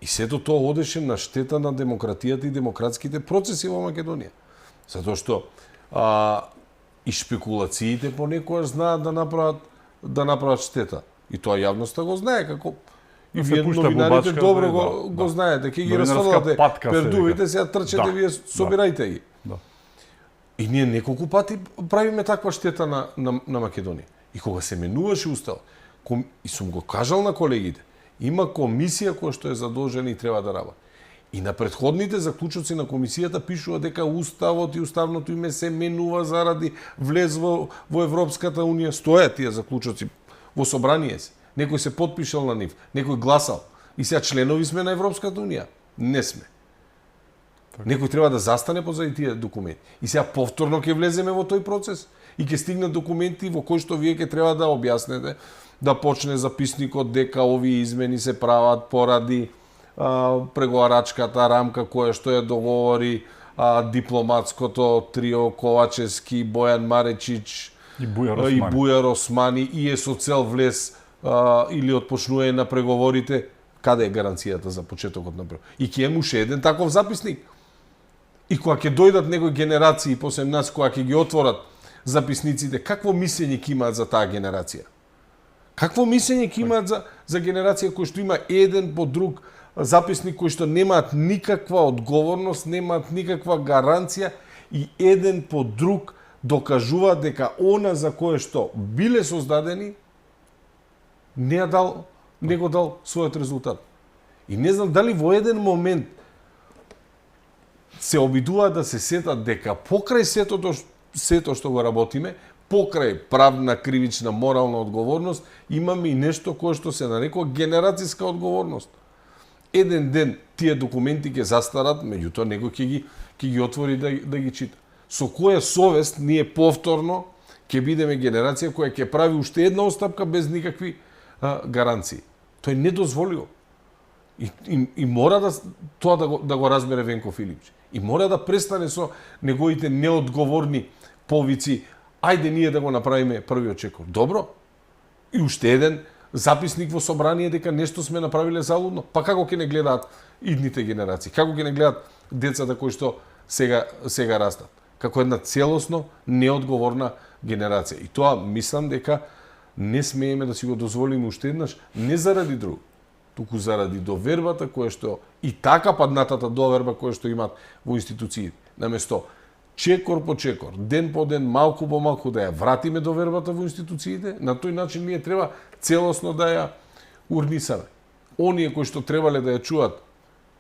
И сето тоа одеше на штета на демократијата и демократските процеси во Македонија. Затоа што и шпекулациите понекогаш знаат да направат штета. И тоа јавноста го знае, како и вие новинарите добро го знаете, ќе ги расфрлате пердувите, сега трчете, вие собирајте ги. И ние неколку пати правиме таква штета на Македонија. И кога се менуваше уставот, и сум го кажал на колегите, има комисија која што е задолжена и треба да работи. И на претходните заклучоци на комисијата пишува дека уставот и уставното име се менува заради влез во Европската унија. Стојат тие заклучоци во собрание се. Некој се потпишал на нив, некој гласал. И сега членови сме на Европската унија. Не сме. Некој треба да застане позади тие документи. И сега повторно ќе влеземе во тој процес и ќе стигнат документи во кои што вие ќе треба да објаснете, да почне записникот дека овие измени се прават поради преговарачката рамка која што ја договори дипломатското трио Ковачевски, Бојан Маречич и Бујар Османи и е со цел влез или отпочнување на преговорите. Каде е гаранцијата за почетокот на преговори? И ќе имаме уште еден таков записник. И кога ќе дојдат некои генерации после нас, кога ќе ги отворат записниците, какво мислење ќе имаат за таа генерација? Какво мислење ќе имаат за генерација кој што има еден по друг записник, кои што немаат никаква одговорност, немаат никаква гаранција и еден по друг докажуваат дека она за кое што биле создадени не го дал својот резултат. И не знам дали во еден момент се обидуваат да се сетат дека покрај сето што го работиме, покрај правна, кривична, морална одговорност, имаме и нешто кое што се нарекува генерацијска одговорност. Еден ден тие документи ќе застарат, меѓутоа некој ќе ги отвори да ги чита. Со која совест ние повторно ќе бидеме генерација која ќе прави уште една остапка без никакви гаранции. Тоа е недозволиво. И мора тоа да го разбере Венко Филипче. И мора да престане со неговите неодговорни повици. Ајде ние да го направиме првиот чекор. Добро. И уште еден записник во собрание дека нешто сме направиле залудно. Па како ќе не гледаат идните генерации? Како ќе не гледаат децата кои што сега растат? Како една целосно неодговорна генерација. И тоа мислам дека не смееме да си го дозволиме уште еднаш, не заради друго, туку заради довербата која што и така паднатата доверба која што имаат во институциите. Наместо чекор по чекор, ден по ден, малку по малку да ја вратиме довербата во институциите, на тој начин ние треба целосно да ја урнисаме. Оние кои што требале да ја чуваат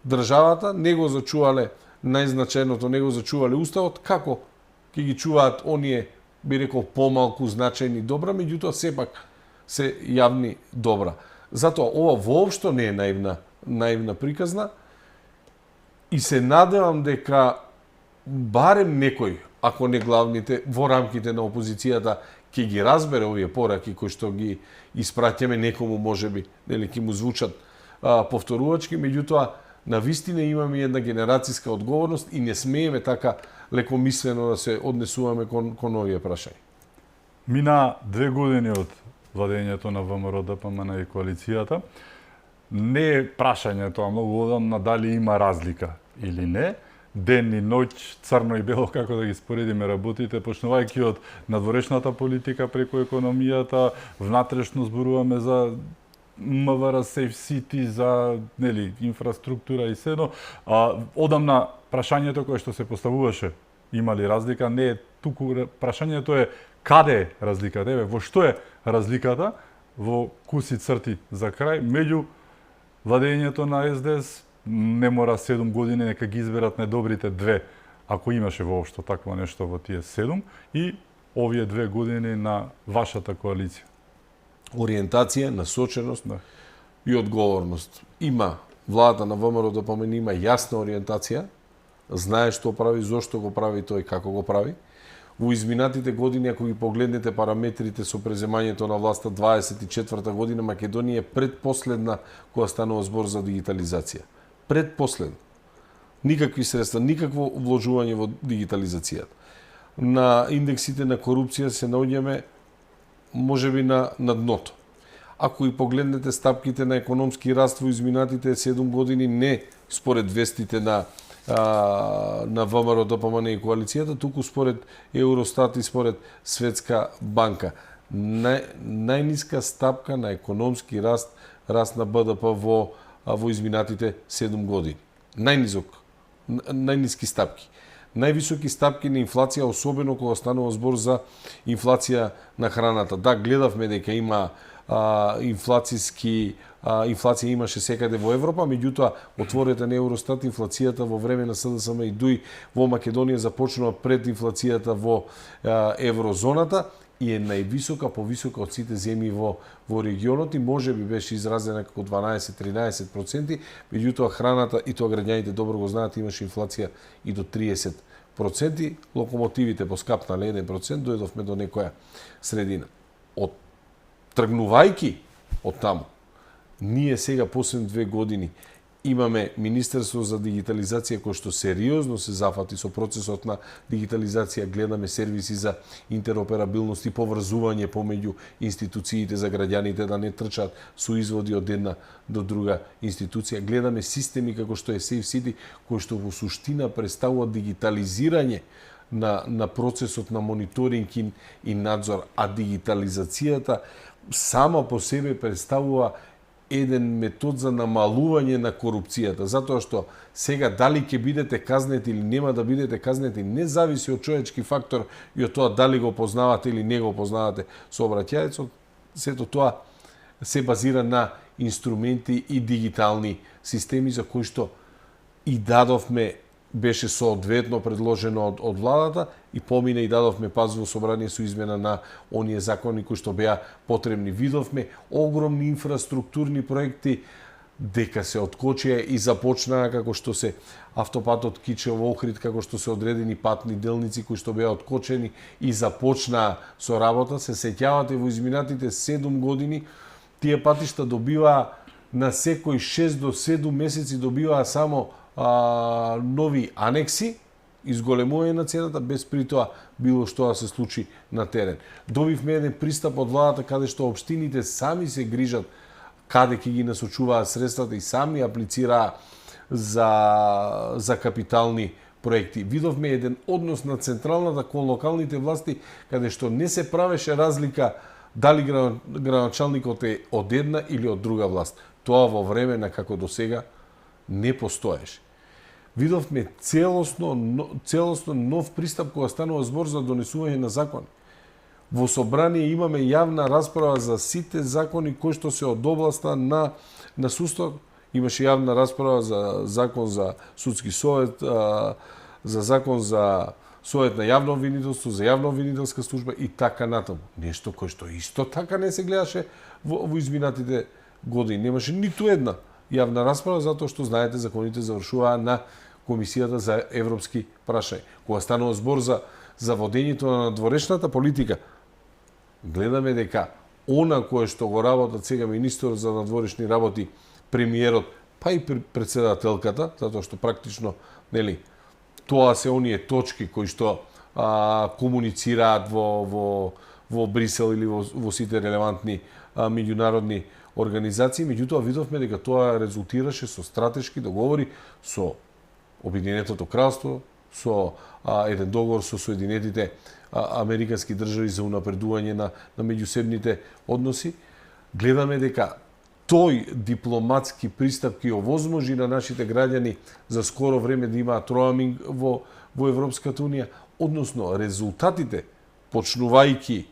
државата, не го зачувале најзначајното, не го зачувале уставот, како ќе ги чуваат оние, би рекол, помалку значајни добра, меѓутоа сепак се јавни добра. Затоа ова воопшто не е наивна приказна и се надевам дека барем некој, ако не главните, во рамките на опозицијата ќе ги разбере овие пораки кои што ги испраќаме некому, можеби, нели ќе му звучат повторувачки, меѓутоа на вистина имаме една генерацијска одговорност и не смееме така лекомислено да се однесуваме кон овие прашања. Мина 2 години од владењето на ВМРО ДПМН и коалицијата. Не е прашањето, а многу одамна дали има разлика или не. Ден и ноќ, црно и бело, како да ги споредиме работите, почнувајќи од надворешната политика преку економијата, внатрешно зборуваме за МВР, Safe City, за инфраструктура и седно. Одамна прашањето кое што се поставуваше, има ли разлика, не е туку прашањето е каде е разликата, во што е разликата во куси црти за крај меѓу владењето на СДС. Не мора 7 години, нека ги изберат најдобрите 2, ако имаше воопшто такво нешто во тие 7, и овие 2 години на вашата коалиција. Ориентација, насоченост и одговорност. Има владата на ВМРО ДПМН има јасна ориентација, знае што прави, зошто го прави тој, како го прави. Во изминатите години, ако ги погледнете параметрите со преземањето на власта 24-та година, Македонија е предпоследна која станува збор за дигитализација. Предпоследна. Никакви средства, никакво вложување во дигитализацијата. На индексите на корупција се наоѓаме можеби на дното. Ако и погледнете стапките на економски раст во изминатите 7 години, не според вестите на ВМРО ДПМН и коалицијата, туку според Евростат и според Светска банка. Најниска стапка на економски раст на БДП во изминатите 7 години. Најниски стапки. Највисоки стапки на инфлација, особено кога станува збор за инфлација на храната. Да, гледавме дека има инфлација имаше секаде во Европа, меѓутоа отворете на Евростат, инфлацијата во време на СДСМ и ДУИ во Македонија започнува пред инфлацијата во еврозоната и е највисока, повисока од сите земји во регионот и можеби беше изразена како 12-13%, меѓутоа храната, и тоа граѓаните добро го знаат, имаше инфлација и до 30%, локомотивите поскапнале 1%, дојдовме до некоја средина. Тргнувајќи од таму, ние сега последни 2 години имаме Министерство за дигитализација кој што сериозно се зафати со процесот на дигитализација, гледаме сервиси за интероперабилност и поврзување помеѓу институциите за граѓаните да не трчат со изводи од една до друга институција. Гледаме системи како што е Safe City, кој што во суштина представува дигитализирање на процесот на мониторинг и надзор, а дигитализацијата сама по себе представува еден метод за намалување на корупцијата, затоа што сега дали ќе бидете казнети или нема да бидете казнети не зависи од човечки фактор и од тоа дали го познавате или не го познавате сообраќајецот. Сето тоа се базира на инструменти и дигитални системи за кои што и дадовме, беше соодветно предложено од владата и помина и дадовме пазво собрание со измена на оние закони кои што беа потребни. Видовме огромни инфраструктурни проекти дека се откочија и започнаа, како што се автопатот Кичево-Охрид, како што се одредени патни делници кои што беа откочени и започнаа со работа. Се сеќавате во изминатите 7 години тие патишта добиваа на секој 6 до 7 месеци добиваа само нови анекси, изголемување на цената, без при тоа било што да се случи на терен. Добивме еден пристап од владата каде што општините сами се грижат каде ќе ги насочуваат средствата и сами аплицираа за капитални проекти. Видовме еден однос на централната кон локалните власти каде што не се правеше разлика дали градоначалникот е од една или од друга власт. Тоа во време на како досега не постоеше. Видовме целосно нов пристап кога станува збор за донесување на закони. Во собрание имаме јавна расправа за сите закони кои што се од областа на судството. Имаше јавна расправа за закон за судски совет, за закон за совет на јавно обвинителство, за јавна обвинителска служба и така натаму. Нешто кое што исто така не се гледаше во изминатите години. Немаше ниту една јавна расправа, затоа што, знаете, законите завршуваа на Комисијата за европски прашања. Кога станува збор за водењето на надворешната политика, гледаме дека она кое што го работат сега министерот за надворешни работи, премиерот, па и председателката, затоа што практично, нели, тоа се оние точки кои што комуницираат во Брисел или во сите релевантни меѓународни организации, меѓутоа видовме дека тоа резултираше со стратешки договори со Обединетото кралство, со еден договор со Соединетите Американски држави за унапредување на меѓусебните односи. Гледаме дека тој дипломатски пристап ќе овозможи на нашите граѓани за скоро време да имаат роаминг во Европската унија, односно резултатите, почнувајќи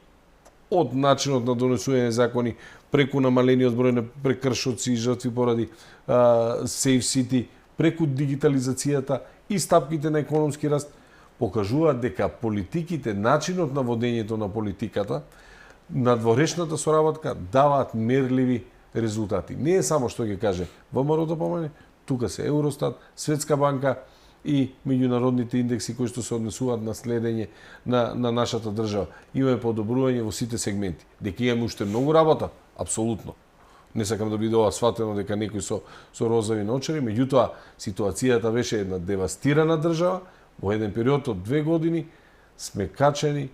од начинот на донесување закони, преку намалениот број на прекршоци и жртви поради Safe City, преку дигитализацијата и стапките на економски раст, покажуваат дека политиките, начинот на водењето на политиката, надворешната соработка даваат мерливи резултати. Не е само што ќе каже ВМРО да помане, тука се Евростат, Светска банка и меѓународните индекси кои што се однесуваат на следење на нашата држава. Имаме подобрување во сите сегменти. Дека имаме уште многу работа, апсолутно. Не сакам да биде ова сватено дека некој со розови наочари, меѓутоа ситуацијата беше една девастирана држава. Во еден период од 2 години сме качени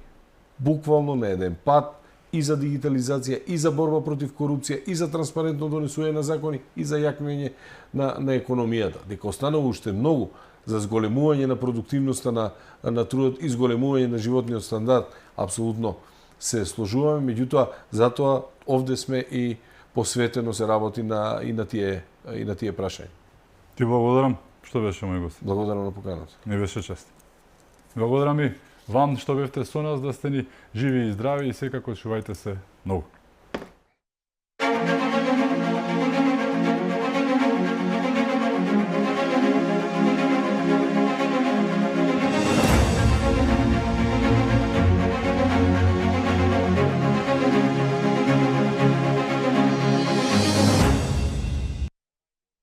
буквално на еден пат и за дигитализација, и за борба против корупција, и за транспарентно донесување на закони, и за јакнење на економијата. Дека останува уште многу за зголемување на продуктивноста на трудот и зголемување на животниот стандард, апсолутно се сложуваме, меѓутоа затоа овде сме и посветено се работи и на тие прашања. Ти благодарам што беше мој гост. Благодарам на поканата. Ми беше чест. Благодарам и вам што бевте со нас, да сте ни живи и здрави и секако чувајте се многу.